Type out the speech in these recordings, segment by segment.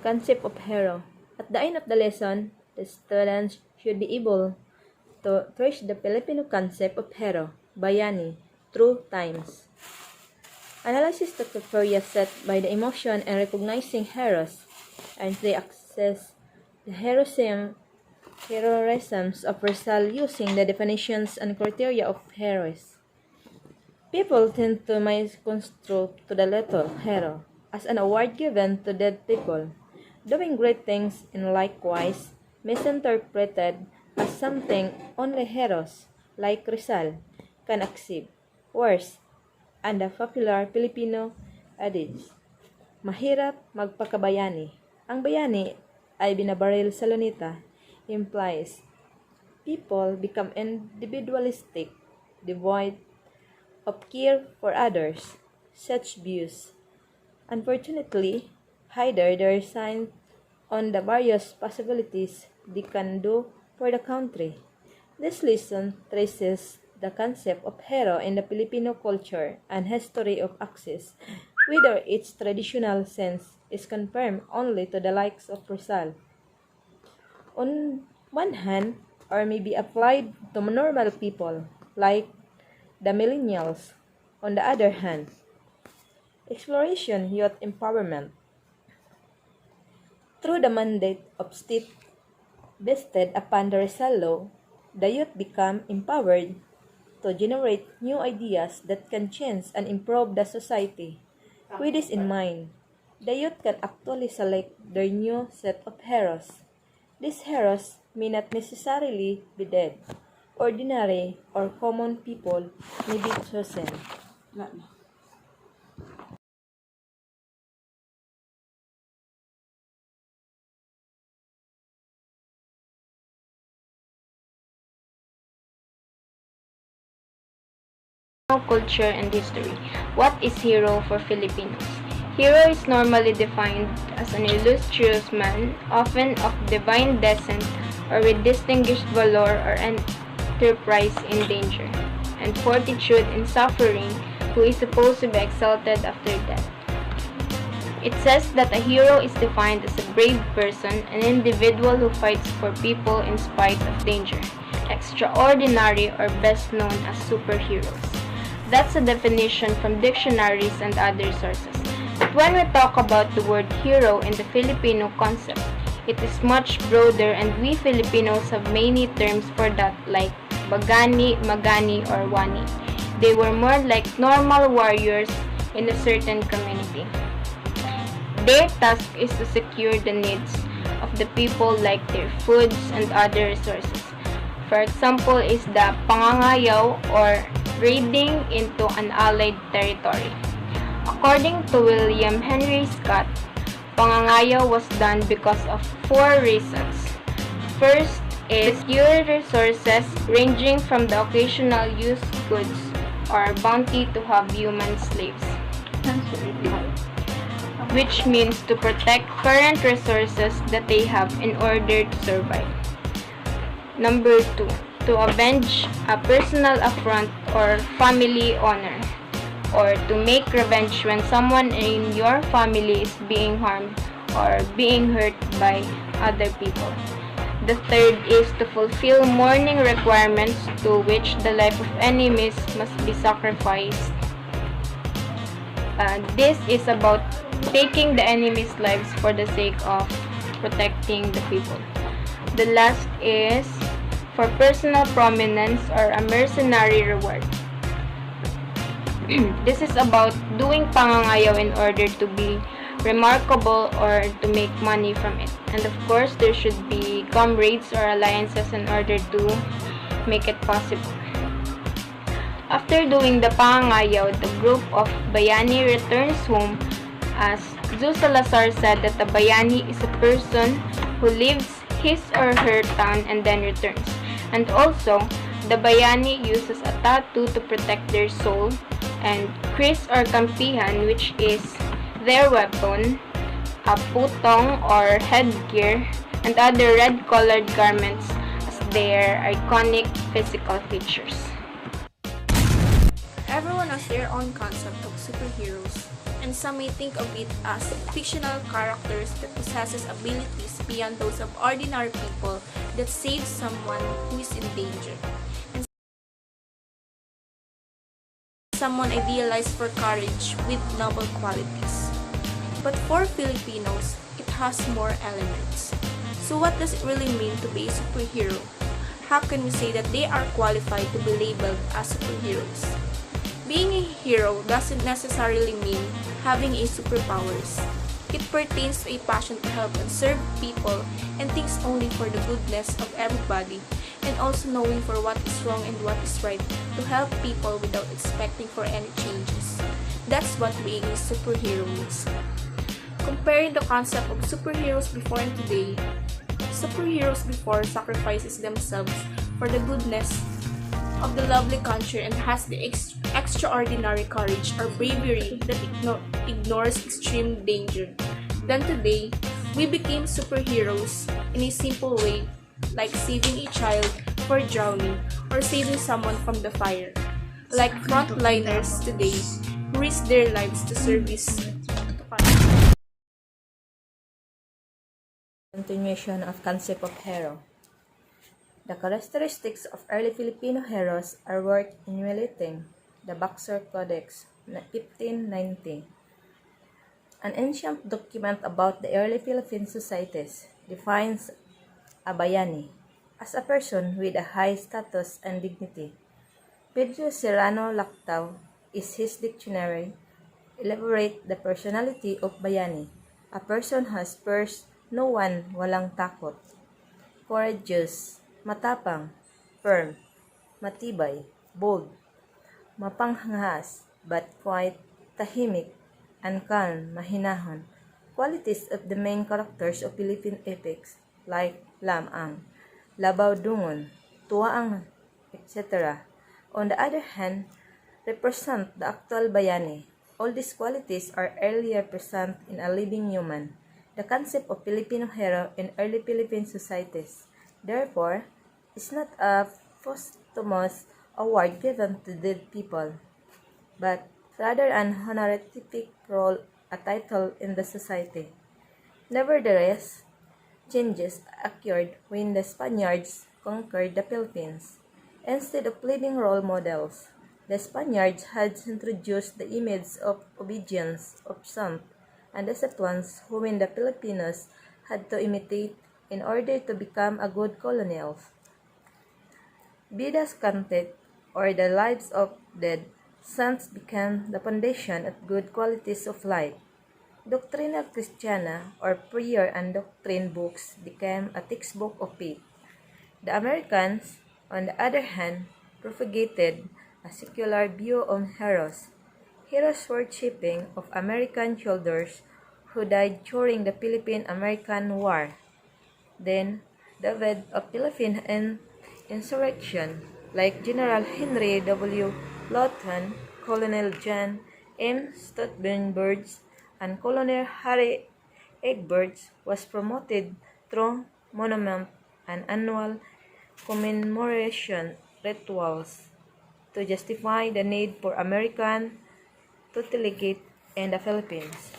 concept of hero. At the end of the lesson, the students should be able to trace the Filipino concept of hero, bayani, through times. Analysis the criteria set by the emotion and recognizing heroes, and they access the heroisms of Rizal using the definitions and criteria of heroes. People tend to misconstrue to the title hero as an award given to dead people, doing great things, and likewise misinterpreted as something only heroes like Rizal can achieve. Worse, and the popular Filipino adage, mahirap magpakabayani. Ang bayani ay binabaril sa lunita, implies people become individualistic, devoid of care for others. Such views, unfortunately, hide their sign on the various possibilities they can do for the country. This lesson traces the concept of hero in the Filipino culture and history of access, whether its traditional sense is confirmed only to the likes of Rizal. On one hand, or may be applied to normal people, like the millennials. On the other hand, exploration youth empowerment. Through the mandate of state vested upon the Rizal Law, the youth become empowered to generate new ideas that can change and improve the society. With this in mind, the youth can actually select their new set of heroes. These heroes may not necessarily be dead. Ordinary or common people may be chosen. Culture and history. What is hero for Filipinos? Hero is normally defined as an illustrious man, often of divine descent or with distinguished valor or enterprise in danger, and fortitude in suffering, who is supposed to be exalted after death. It says that a hero is defined as a brave person, an individual who fights for people in spite of danger, extraordinary, or best known as superheroes. That's a definition from dictionaries and other sources. But when we talk about the word hero in the Filipino concept, it is much broader, and we Filipinos have many terms for that, like bagani, magani, or wani. They were more like normal warriors in a certain community. Their task is to secure the needs of the people, like their foods and other resources. For example is the pangangayaw, or raiding into an allied territory. According to William Henry Scott, pangangayaw was done because of 4 reasons. First is secure resources, ranging from the occasional used goods or bounty to have human slaves, which means to protect current resources that they have in order to survive. Number 2, to avenge a personal affront or family honor, or to make revenge when someone in your family is being harmed or being hurt by other people. The third is to fulfill mourning requirements, to which the life of enemies must be sacrificed. This is about taking the enemy's lives for the sake of protecting the people. The last is for personal prominence or a mercenary reward. This is about doing pangangayaw in order to be remarkable or to make money from it. And of course, there should be comrades or alliances in order to make it possible. After doing the pangangayaw, the group of bayani returns home, as Zu Salazar said that the bayani is a person who leaves his or her town and then returns. And also, the bayani uses a tattoo to protect their soul, and kris or kampihan, which is their weapon, a putong or headgear, and other red-colored garments as their iconic physical features. Everyone has their own concept of superheroes, and some may think of it as fictional characters that possesses abilities beyond those of ordinary people that save someone who is in danger, and someone idealized for courage with noble qualities. But for Filipinos, it has more elements. So what does it really mean to be a superhero? How can we say that they are qualified to be labeled as superheroes? Being a hero doesn't necessarily mean having a superpowers. It pertains to a passion to help and serve people and thinks only for the goodness of everybody, and also knowing for what is wrong and what is right to help people without expecting for any changes. That's what being a superhero means. Comparing the concept of superheroes before and today, superheroes before sacrifices themselves for the goodness of the lovely country and has the extraordinary courage or bravery that ignores extreme danger. Then today, we became superheroes in a simple way, like saving a child for drowning or saving someone from the fire, like frontliners today who risk their lives to service. Continuation of concept of hero. The characteristics of early Filipino heroes are worth emulating. The Boxer Codex, 1590. An ancient document about the early Philippine societies defines a bayani as a person with a high status and dignity. Pedro Serrano Lactau is his dictionary elaborate the personality of bayani. A person has first no one, walang takot. Courageous, matapang, firm, matibay, bold, mapanghas, but quite tahimik, and calm, mahinahon. Qualities of the main characters of Philippine epics like Lamang, Labaw Dungon, Tuaang, etc. On the other hand, represent the actual bayani. All these qualities are earlier present in a living human. The concept of Filipino hero in early Philippine societies, therefore, is not a posthumous award given to dead people, but rather an honorific role, a title in the society. Nevertheless, changes occurred when the Spaniards conquered the Philippines. Instead of living role models, the Spaniards had introduced the image of obedience, of saint, and disciplines whom the Filipinos had to imitate in order to become a good colonials. Vidas Cantet, or the lives of dead saints, became the foundation of good qualities of life. Doctrina Christiana, or prayer and doctrine books, became a textbook of faith. The Americans, on the other hand, propagated a secular view on heroes. Heroes worshipping of American soldiers who died during the Philippine-American War. Then, David of Philippine insurrection, like General Henry W. Lawton, Colonel John M. Stuttenberg, and Colonel Harry Egbert, was promoted through monument and annual commemoration rituals to justify the need for American tutelage in the Philippines.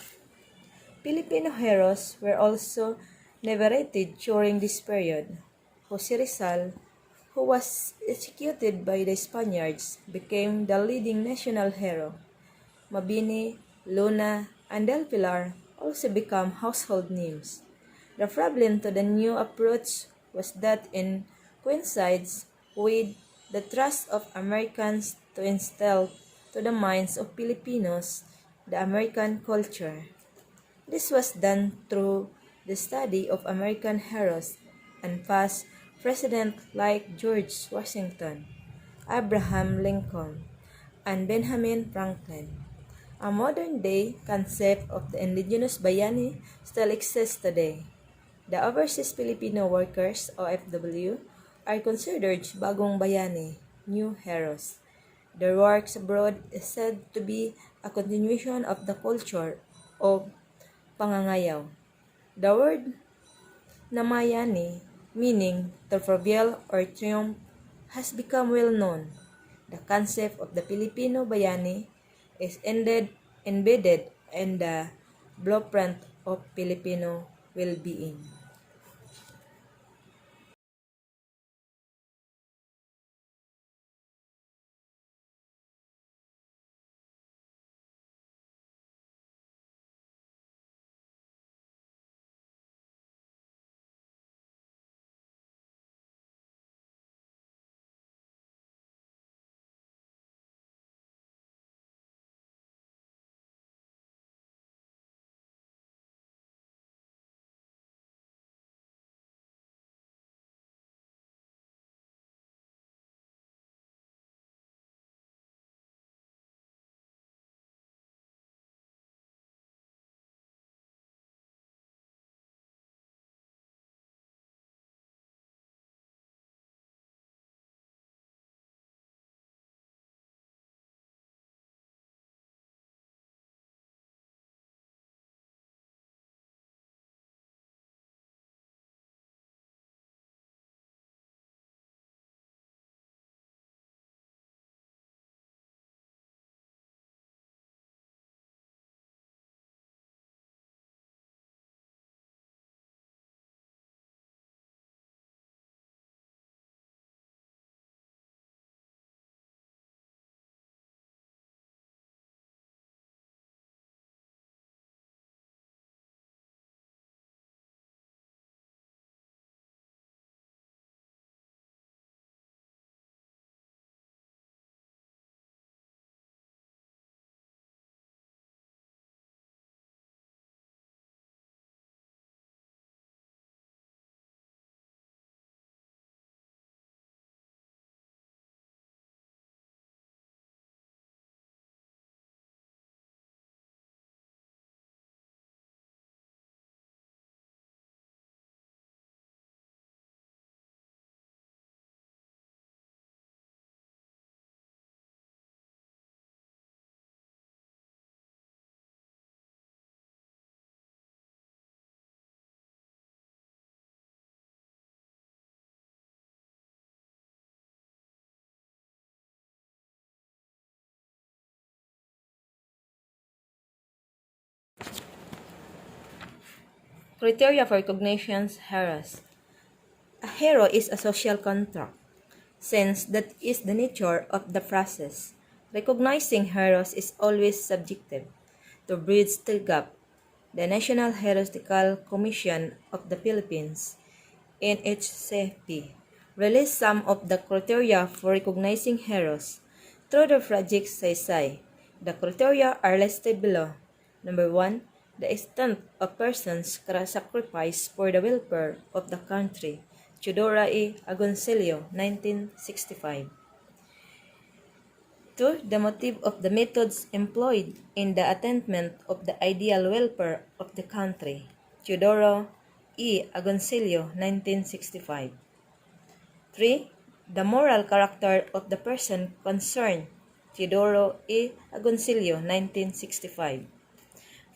Filipino heroes were also venerated during this period. Jose Rizal, who was executed by the Spaniards, became the leading national hero. Mabini, Luna, and Del Pilar also became household names. The problem to the new approach was that it coincides with the trust of Americans to instill to the minds of Filipinos the American culture. This was done through the study of American heroes and past presidents like George Washington, Abraham Lincoln, and Benjamin Franklin. A modern-day concept of the indigenous bayani still exists today. The Overseas Filipino Workers, OFW, are considered bagong bayani, new heroes. Their works abroad is said to be a continuation of the culture of pangangayaw. The word namayani, meaning to prevail or triumph, has become well known. The The concept of the Filipino Bayani is embedded in the blueprint of Filipino well-being. Criteria for recognition's heroes. A hero is a social contract, since that is the nature of the process. Recognizing heroes is always subjective. To bridge the gap, the National Heraldical Commission of the Philippines, NHCP, released some of the criteria for recognizing heroes through the Project Saysay. The criteria are listed below. Number 1, the extent of persons sacrifice for the welfare of the country. Teodoro E. Agoncillo, 1965. 2. The motive of the methods employed in the attainment of the ideal welfare of the country. Teodoro E. Agoncillo, 1965. 3. The moral character of the person concerned. Teodoro E. Agoncillo, 1965.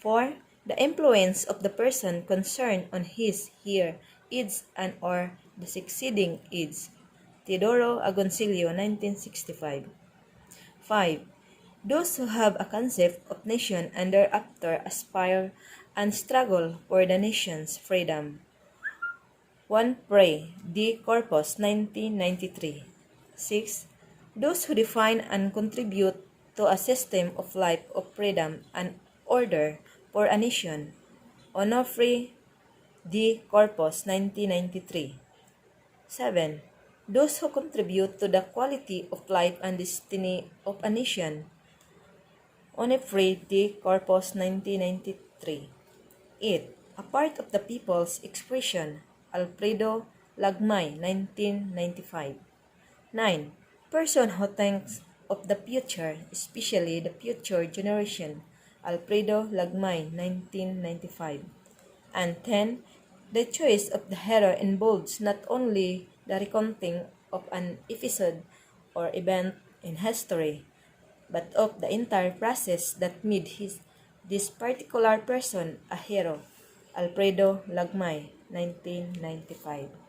4. The influence of the person concerned on his, her, its, and or the succeeding its. Teodoro Agoncillo, 1965. 5. Those who have a concept of nation and thereafter aspire and struggle for the nation's freedom. 1. Prey, D. Corpus, 1993. 6. Those who define and contribute to a system of life of freedom and order for a nation. Onofre, D. Corpus, 1993. 7. Those who contribute to the quality of life and destiny of a nation. Onofre, D. Corpus, 1993. 8. A part of the people's expression. Alfredo Lagmay, 1995. 9. Person who thinks of the future, especially the future generation. Alfredo Lagmay, 1995. And 10. The choice of the hero involves not only the recounting of an episode or event in history, but of the entire process that made this particular person a hero. Alfredo Lagmay, 1995.